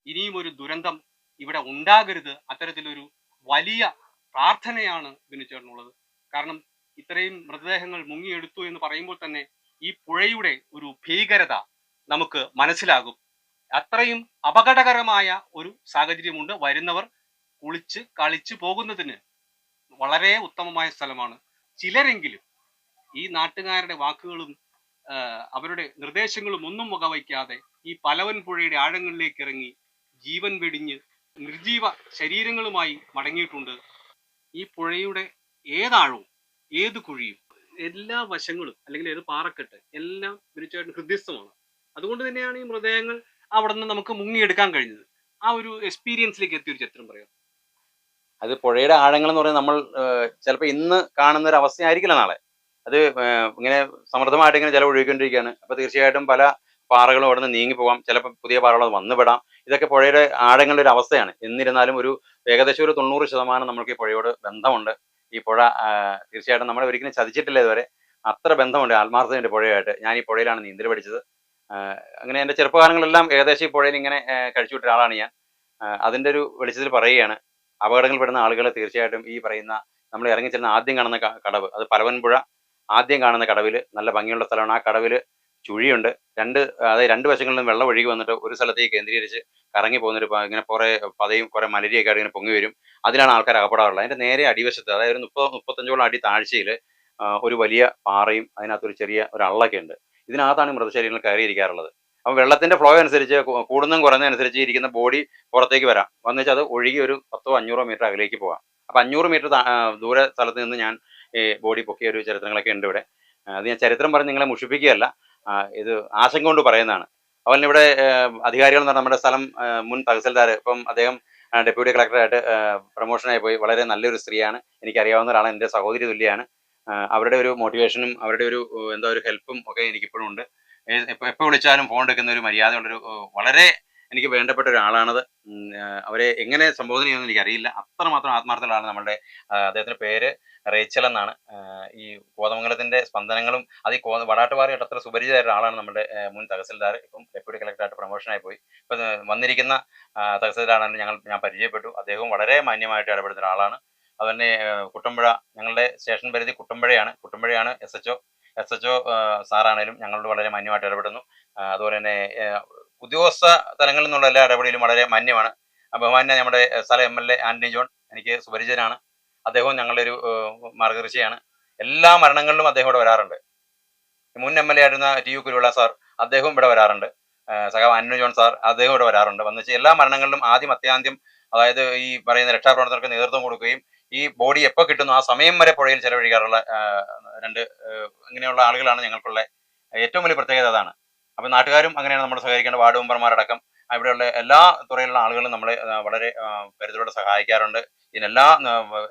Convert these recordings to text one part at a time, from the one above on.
ഇനിയും ഒരു ദുരന്തം ഇവിടെ ഉണ്ടാകരുത്. അത്തരത്തിലൊരു വലിയ പ്രാർത്ഥനയാണ് ബിനുചേട്ടനുള്ളത്. കാരണം ഇത്രയും മൃതദേഹങ്ങൾ മുങ്ങിയെടുത്തു എന്ന് പറയുമ്പോൾ തന്നെ ഈ പുഴയുടെ ഒരു ഭീകരത നമുക്ക് മനസ്സിലാകും. അത്രയും അപകടകരമായ ഒരു സാഹചര്യമുണ്ട്. വരുന്നവർ കുളിച്ച് കളിച്ച് പോകുന്നതിന് വളരെ ഉത്തമമായ സ്ഥലമാണ്. ചിലരെങ്കിലും ഈ നാട്ടുകാരുടെ വാക്കുകളും അവരുടെ നിർദ്ദേശങ്ങളും ഒന്നും വകവയ്ക്കാതെ ഈ പലവൻ പുഴയുടെ ആഴങ്ങളിലേക്ക് ഇറങ്ങി ജീവൻ വെടിഞ്ഞ് നിർജീവ ശരീരങ്ങളുമായി മടങ്ങിയിട്ടുണ്ട്. ഈ പുഴയുടെ ഏതാഴവും ഏത് കുഴിയും എല്ലാ വശങ്ങളും അല്ലെങ്കിൽ ഏത് പാറക്കെട്ട് എല്ലാം തീർച്ചയായിട്ടും ഹൃദ്യസ്ഥമാണ്. അതുകൊണ്ട് തന്നെയാണ് ഈ മൃതദേഹങ്ങൾ അവിടെ നിന്ന് നമുക്ക് മുങ്ങിയെടുക്കാൻ കഴിഞ്ഞത്. ആ ഒരു എക്സ്പീരിയൻസിലേക്ക് എത്തിയ ഒരു ചിത്രം പറയാം. അത് പുഴയുടെ ആഴങ്ങൾ എന്ന് പറയുന്നത് നമ്മൾ ചിലപ്പോൾ ഇന്ന് കാണുന്ന ഒരു അവസ്ഥയായിരിക്കില്ല നാളെ. അത് ഇങ്ങനെ സമൃദ്ധമായിട്ട് ഇങ്ങനെ ജലം ഒഴുകിക്കൊണ്ടിരിക്കുകയാണ്. അപ്പോൾ തീർച്ചയായിട്ടും പല പാറകളും അവിടെ നിന്ന് നീങ്ങിപ്പോവാം, ചിലപ്പോൾ പുതിയ പാറകൾ വന്നുപെടാം. ഇതൊക്കെ പുഴയുടെ ആഴങ്ങളുടെ ഒരു അവസ്ഥയാണ്. എന്നിരുന്നാലും ഒരു ഏകദേശം ഒരു 90% നമുക്ക് ഈ പുഴയോട് ബന്ധമുണ്ട്. ഈ പുഴ തീർച്ചയായിട്ടും നമ്മളെ ഒരിക്കലും ചതിച്ചിട്ടില്ല ഇതുവരെ. അത്ര ബന്ധമുണ്ട് ആത്മാർത്ഥതയുണ്ട് പുഴയായിട്ട്. ഞാൻ ഈ പുഴയിലാണ് നീന്തൽ പഠിച്ചത്. അങ്ങനെ എൻ്റെ ചെറുപ്പകാലങ്ങളെല്ലാം ഏകദേശം ഈ പുഴയിൽ ഇങ്ങനെ കഴിച്ചുവിട്ട ഒരാളാണ് ഞാൻ. അതിൻ്റെ ഒരു വെളിച്ചത്തിൽ പറയുകയാണ്, അപകടങ്ങളിൽപ്പെടുന്ന ആളുകൾ തീർച്ചയായിട്ടും ഈ പറയുന്ന നമ്മൾ ഇറങ്ങിച്ചെല്ലുന്ന ആദ്യം കാണുന്ന കടവ്, അത് പലവൻപുഴ ആദ്യം കാണുന്ന കടവിൽ നല്ല ഭംഗിയുള്ള സ്ഥലമാണ്. ആ കടവിൽ ചുഴിയുണ്ട്. അതായത് രണ്ട് വശങ്ങളിലും വെള്ളം ഒഴുകി വന്നിട്ട് ഒരു സ്ഥലത്തേക്ക് കേന്ദ്രീകരിച്ച് കറങ്ങി പോകുന്നൊരു ഇങ്ങനെ കുറേ പതയും കുറേ മലരിയൊക്കെ ആയിട്ട് ഇങ്ങനെ പൊങ്ങി വരും. അതിലാണ് ആൾക്കാർ അകപ്പെടാറുള്ളത്. അതിൻ്റെ നേരെ അടിവശത്ത്, അതായത് ഒരു 30-35 അടി താഴ്ചയിൽ ഒരു വലിയ പാറയും അതിനകത്തൊരു ചെറിയ ഒരു അള്ളൊക്കെ ഉണ്ട്. ഇതിനകത്താണ് മൃതശരീരങ്ങൾ കയറിയിരിക്കാറുള്ളത്. അപ്പം വെള്ളത്തിന്റെ ഫ്ലോ അനുസരിച്ച് കൂടുന്നതും കുറഞ്ഞതനുസരിച്ച് ഇരിക്കുന്ന ബോഡി പുറത്തേക്ക് വരാം. വന്നു വെച്ചാൽ അത് ഒഴുകി ഒരു 10-500 മീറ്റർ അകലേക്ക് പോകാം. അപ്പം 500 മീറ്റർ ദൂരെ സ്ഥലത്ത് നിന്ന് ഞാൻ ഈ ബോഡി പൊക്കിയ ഒരു ചരിത്രങ്ങളൊക്കെ ഉണ്ട് ഇവിടെ. അത് ഞാൻ ചരിത്രം പറഞ്ഞ് നിങ്ങളെ മുഷിപ്പിക്കുകയല്ല, ഇത് ആശങ്ക കൊണ്ട് പറയുന്നതാണ്. അതുപോലെ ഇവിടെ അധികാരികൾ എന്ന് പറഞ്ഞാൽ നമ്മുടെ സ്ഥലം മുൻ തഹസിൽദാർ, ഇപ്പം അദ്ദേഹം ഡെപ്യൂട്ടി കളക്ടറായിട്ട് പ്രൊമോഷനായി പോയി. വളരെ നല്ലൊരു സ്ത്രീയാണ്, എനിക്കറിയാവുന്ന ഒരാളാണ്, എൻ്റെ സഹോദരി തുല്യമാണ്. അവരുടെ ഒരു മോട്ടിവേഷനും അവരുടെ ഒരു എന്താ ഒരു ഹെൽപ്പും ഒക്കെ എനിക്കിപ്പോഴും ഉണ്ട്. എപ്പോൾ വിളിച്ചാലും ഫോൺ എടുക്കുന്ന ഒരു മര്യാദയുള്ളൊരു വളരെ എനിക്ക് വേണ്ടപ്പെട്ട ഒരാളാണത്. അവരെ എങ്ങനെ സംബോധന ചെയ്യുമെന്ന് എനിക്കറിയില്ല. അത്രമാത്രം ആത്മാർത്ഥതയാണ് നമ്മളുടെ അദ്ദേഹത്തിൻ്റെ പേര് റേച്ചൽ എന്നാണ്. ഈ കോതമംഗലത്തിൻ്റെ സ്പന്ദനങ്ങളും അത് ഈ വടാട്ടുപാറയായിട്ട് അത്ര സുപരിചിതമായ ആളാണ് നമ്മുടെ മുൻ തഹസിൽദാർ. ഇപ്പം ഡെപ്യൂട്ടി കളക്ടറായിട്ട് പ്രൊമോഷനായി പോയി. ഇപ്പം വന്നിരിക്കുന്ന തഹസിൽദാറാണ് ഞാൻ പരിചയപ്പെട്ടു. അദ്ദേഹവും വളരെ മാന്യമായിട്ട് ഇടപെടുന്ന ഒരാളാണ്. അതുതന്നെ കുട്ടമ്പുഴ, ഞങ്ങളുടെ സ്റ്റേഷൻ പരിധി കുട്ടമ്പുഴയാണ് എസ് എച്ച് ഒ സാറാണേലും ഞങ്ങളോട് വളരെ മാന്യമായിട്ട് ഇടപെടുന്നു. അതുപോലെ തന്നെ ഉദ്യോഗസ്ഥ തലങ്ങളിൽ നിന്നുള്ള എല്ലാ ഇടപെടലും വളരെ മാന്യമാണ്. ബഹുമാന്യ നമ്മുടെ സ്ഥല MLA ആന്റണി ജോൺ എനിക്ക് സുപരിചിതനാണ്. അദ്ദേഹവും ഞങ്ങളുടെ ഒരു മാർഗദർശിയാണ്. എല്ലാ മരണങ്ങളിലും അദ്ദേഹം ഇവിടെ വരാറുണ്ട്. മുൻ MLA ആയിരുന്ന TU കുരുവിള സാർ, അദ്ദേഹവും ഇവിടെ വരാറുണ്ട്. സഖാവ് ആന്റണി ജോൺ സാർ, അദ്ദേഹം ഇവിടെ വരാറുണ്ട്. വന്നിച്ച് എല്ലാ മരണങ്ങളിലും ആദ്യം അത്യാന്ത്യം, അതായത് ഈ പറയുന്ന രക്ഷാപ്രവർത്തനങ്ങൾക്ക് നേതൃത്വം കൊടുക്കുകയും ഈ ബോഡി എപ്പോൾ കിട്ടുന്നു ആ സമയം വരെ പുഴയിൽ ചെലവഴിക്കാറുള്ള ഇങ്ങനെയുള്ള ആളുകളാണ് ഞങ്ങൾക്കുള്ള ഏറ്റവും വലിയ പ്രത്യേകത. അതാണ്. അപ്പം നാട്ടുകാരും അങ്ങനെയാണ് നമ്മൾ സഹകരിക്കേണ്ട. വാർഡ് മെമ്പർമാരടക്കം ഇവിടെയുള്ള എല്ലാ തുറയിലുള്ള ആളുകളും നമ്മളെ വളരെ കരുതലോടെ സഹായിക്കാറുണ്ട്. ഇതിനെല്ലാ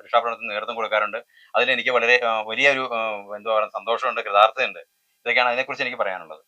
രക്ഷാപ്രവർത്തനത്തിന് നേതൃത്വം കൊടുക്കാറുണ്ട്. അതിലെനിക്ക് വളരെ വലിയൊരു എന്താ പറയുക സന്തോഷമുണ്ട്, കൃതാർത്ഥതയുണ്ട്. ഇതൊക്കെയാണ് അതിനെക്കുറിച്ച് എനിക്ക് പറയാനുള്ളത്.